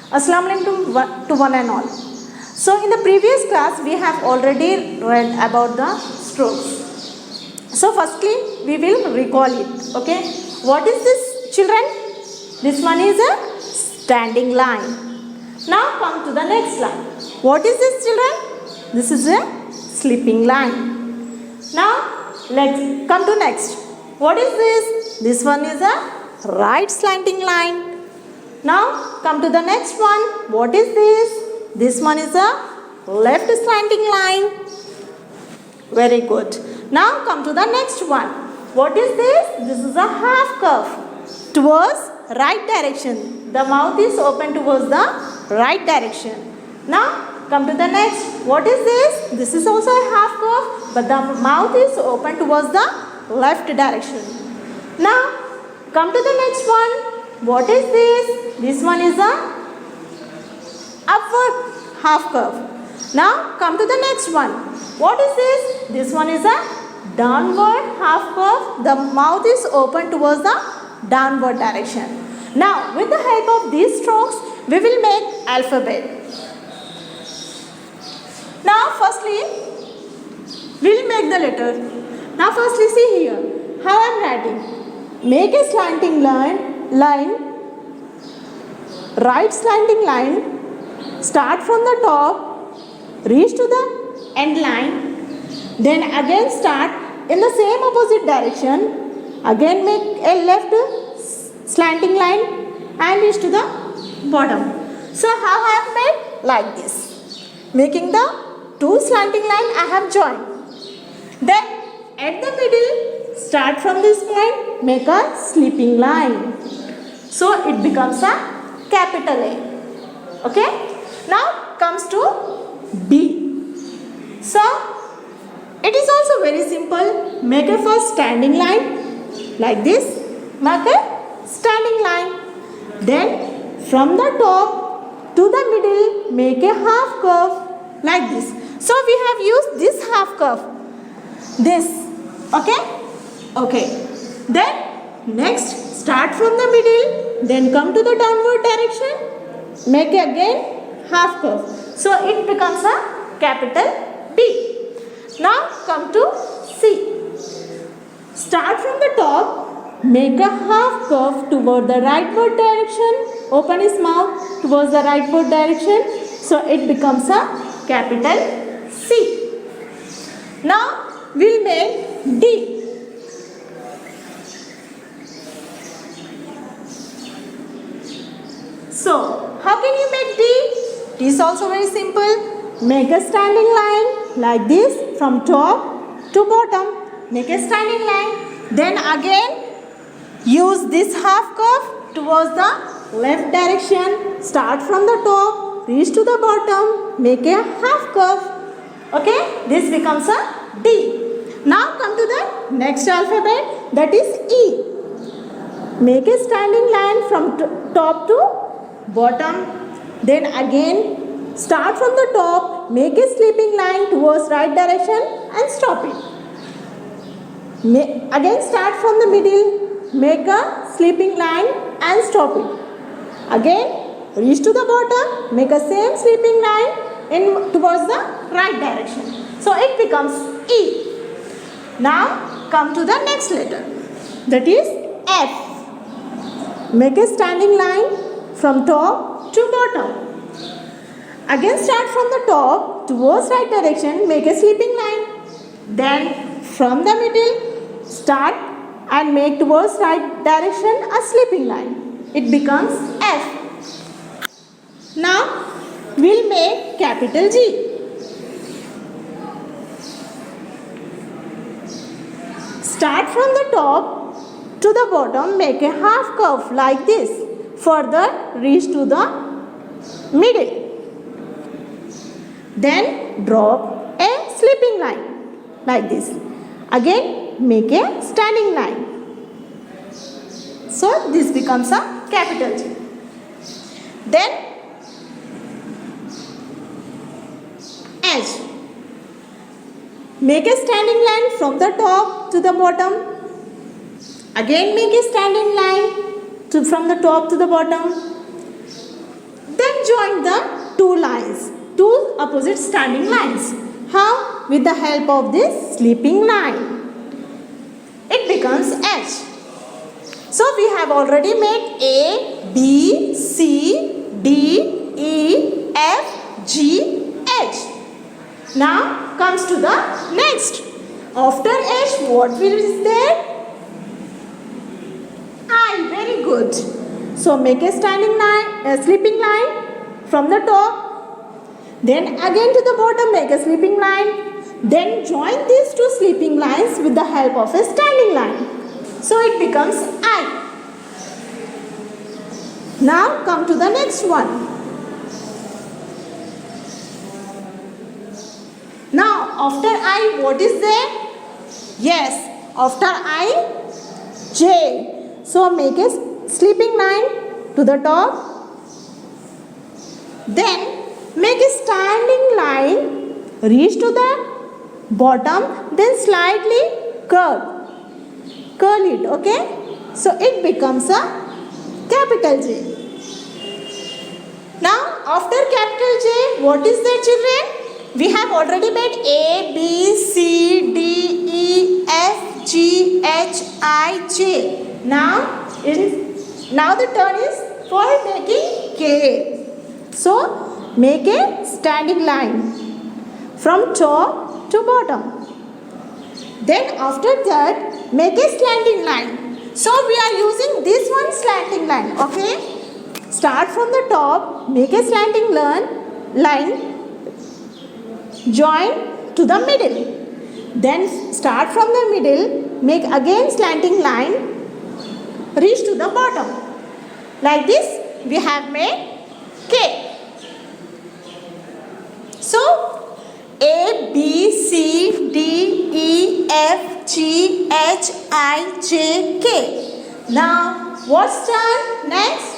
Assalamu alaikum to one and all. So in the previous class we have already read about the strokes. So firstly we will recall it. Okay. What is this, children? This one is a standing line. Now come to the next line. What is this, children? This is a sleeping line. Now let's come to next. What is this? This one is a right slanting line. Now come to the next one. What is this? This one is a left slanting line. Very good. Now come to the next one. What is this? This is a half curve towards right direction. The mouth is open towards the right direction. Now come to the next. What is this? This is also a half curve, but the mouth is open towards the left direction. Now come to the next one. What is this? This one is a upward half curve. Now come to the next one. What is this? This one is a downward half curve. The mouth is open towards the downward direction. Now with the help of these strokes we will make alphabet. Now firstly we will make the letter. Now firstly see here how I am writing. Make a slanting line, right slanting line, start from the top, reach to the end line, then again start in the same opposite direction, again make a left slanting line and reach to the bottom. So how I have made? Like this. Making the two slanting line I have joined. Then at the middle, start from this point, make a sleeping line. So it becomes a capital A. Okay. Now comes to B. So it is also very simple. Make a first standing line like this. Make a standing line. Then from the top to the middle, make a half curve like this. So we have used this half curve. This. Okay. Okay. Then next start from the middle, then come to the downward direction, make again half curve. So it becomes a capital B. Now come to C. Start from the top, make a half curve toward the rightward direction, open his mouth towards the rightward direction. So it becomes a capital C. Now we'll make D. So, how can you make D? D is also very simple. Make a standing line like this from top to bottom. Make a standing line. Then again use this half curve towards the left direction. Start from the top, reach to the bottom, make a half curve. Okay, this becomes a D. Now come to the next alphabet, that is E. Make a standing line from top to bottom, then again start from the top, make a sleeping line towards right direction and stop it. Again start from the middle, make a sleeping line and stop it. Again reach to the bottom, make a same sleeping line towards the right direction. So it becomes E. Now come to the next letter, that is F. Make a standing line from top to bottom. Again start from the top towards right direction, make a sleeping line. Then from the middle start and make towards right direction a sleeping line. It becomes F. Now we'll make capital G. Start from the top to the bottom, make a half curve like this. Further reach to the middle. Then drop a sleeping line like this. Again make a standing line. So this becomes a capital G. Then H. Make a standing line from the top to the bottom. Again make a standing line from the top to the bottom. Then the two lines, two opposite standing lines. How? With the help of this sleeping line. It becomes H. So we have already made A, B, C, D, E, F, G, H. Now comes to the next. After H, what will be there? I. Very good. So make a standing line, a sleeping line from the top. Then again to the bottom, make a sleeping line. Then join these two sleeping lines with the help of a standing line. So it becomes I. Now come to the next one. Now after I, what is there? Yes, after I, J. So make a sleeping line to the top. Then make a standing line, reach to the bottom, then slightly curl it, okay? So it becomes a capital J. Now after capital J, what is there, children? We have already made A, B, C, D, E, F, G, H, I, J. Now the turn is for making K. So make a standing line from top to bottom. Then after that, make a slanting line. So we are using this one slanting line, okay? Start from the top, make a slanting line, join to the middle. Then start from the middle, make again slanting line, reach to the bottom. Like this, we have made K. So A, B, C, D, E, F, G, H, I, J, K. Now, what's turn next?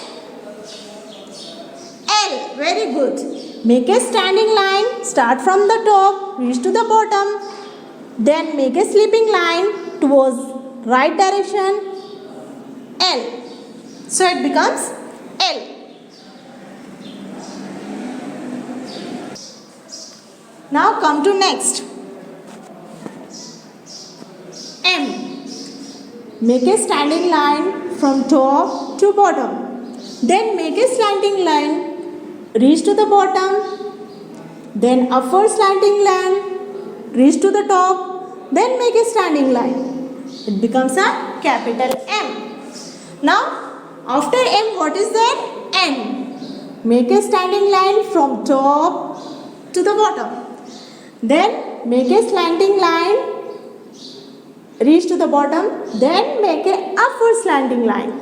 L. Very good. Make a standing line. Start from the top, reach to the bottom. Then make a sleeping line towards right direction. L. So it becomes L. Now come to next. M. Make a standing line from top to bottom. Then make a slanting line, reach to the bottom. Then upward slanting line, reach to the top. Then make a standing line. It becomes a capital M. Now after M, what is there? N. Make a standing line from top to the bottom. Then make a slanting line, reach to the bottom, then make a upward slanting line.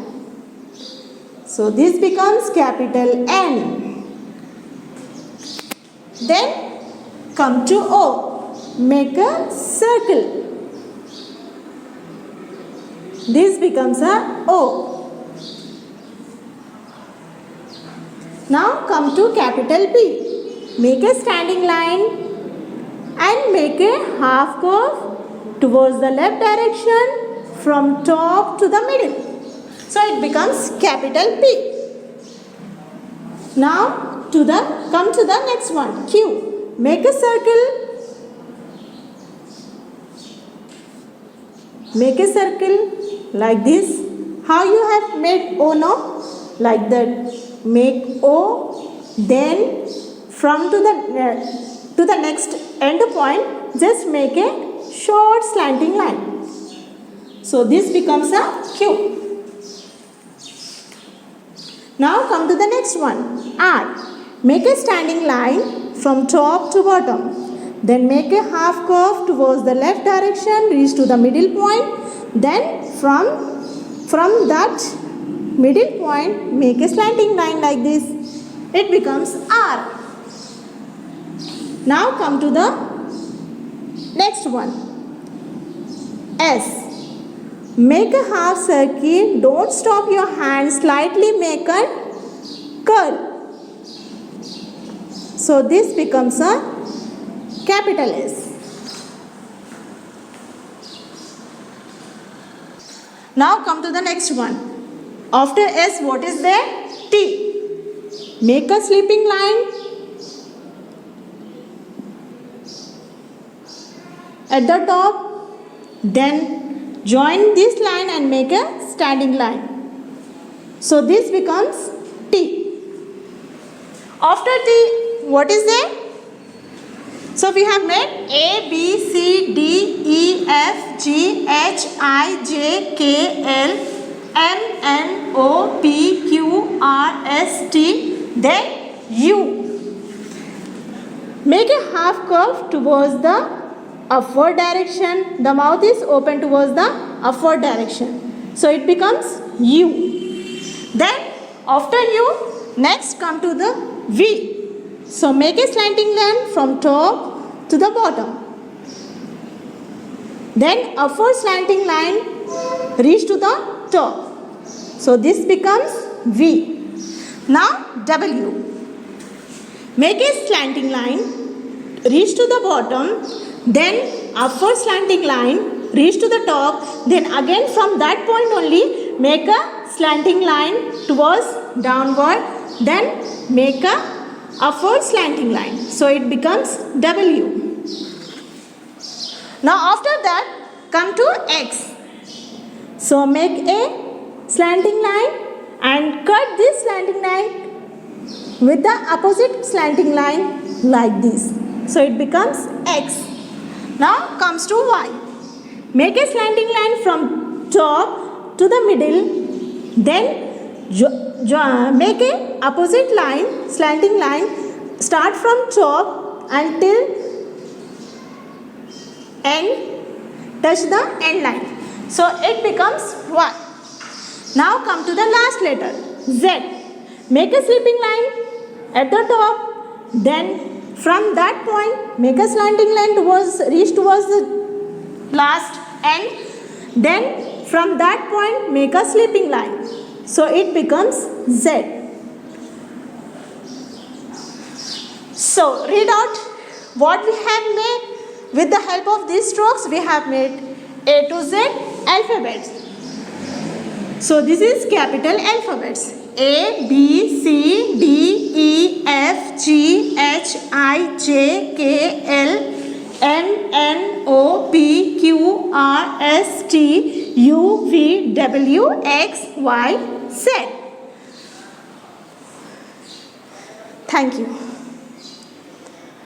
So this becomes capital N. Then come to O. Make a circle. This becomes a O. Now come to capital P. Make a standing line and make a half curve towards the left direction from top to the middle. So it becomes capital P. Now come to the next one, Q. Make a circle. Make a circle like this. How you have made O now? Like that. Make O, then from to the next end point, just make a short slanting line. So this becomes a Q. Now come to the next one, R. Make a standing line from top to bottom. Then make a half curve towards the left direction, reach to the middle point. Then from that middle point, make a slanting line like this. It becomes R. Now come to the next one, S. Make a half circle, don't stop your hand, slightly make a curl. So this becomes a capital S. Now come to the next one. After S, what is there? T. make a sleeping line at the top, then join this line and make a standing line. So this becomes T. After T, what is there? So we have made A, B, C, D, E, F, G, H, I, J, K, L, M, N, O, P, Q, R, S, T, then U. Make a half curve towards the upward direction. The mouth is open towards the upward direction. So it becomes U. Then after U, next come to the V. So make a slanting line from top to the bottom. Then upward slanting line reach to the top. So this becomes V. Now W. Make a slanting line, reach to the bottom, then upward slanting line, reach to the top, then again from that point only make a slanting line towards downward, then make a upward slanting line. So it becomes W. Now after that come to X. So make a slanting line and cut this slanting line with the opposite slanting line like this. So it becomes X. Now comes to Y. Make a slanting line from top to the middle, then make a opposite line, slanting line, start from top until end, touch the end line. So it becomes Y. Now come to the last letter, Z. Make a sleeping line at the top, then from that point make a slanting line reach towards the last end, then from that point make a sleeping line. So it becomes Z. So read out what we have made. With the help of these strokes we have made A to Z alphabets. So this is capital alphabets: A, B, C, D, E, F, G, H, I, J, K, L, M, N, O, P, Q, R, S, T, U, V, W, X, Y, Z. Thank you.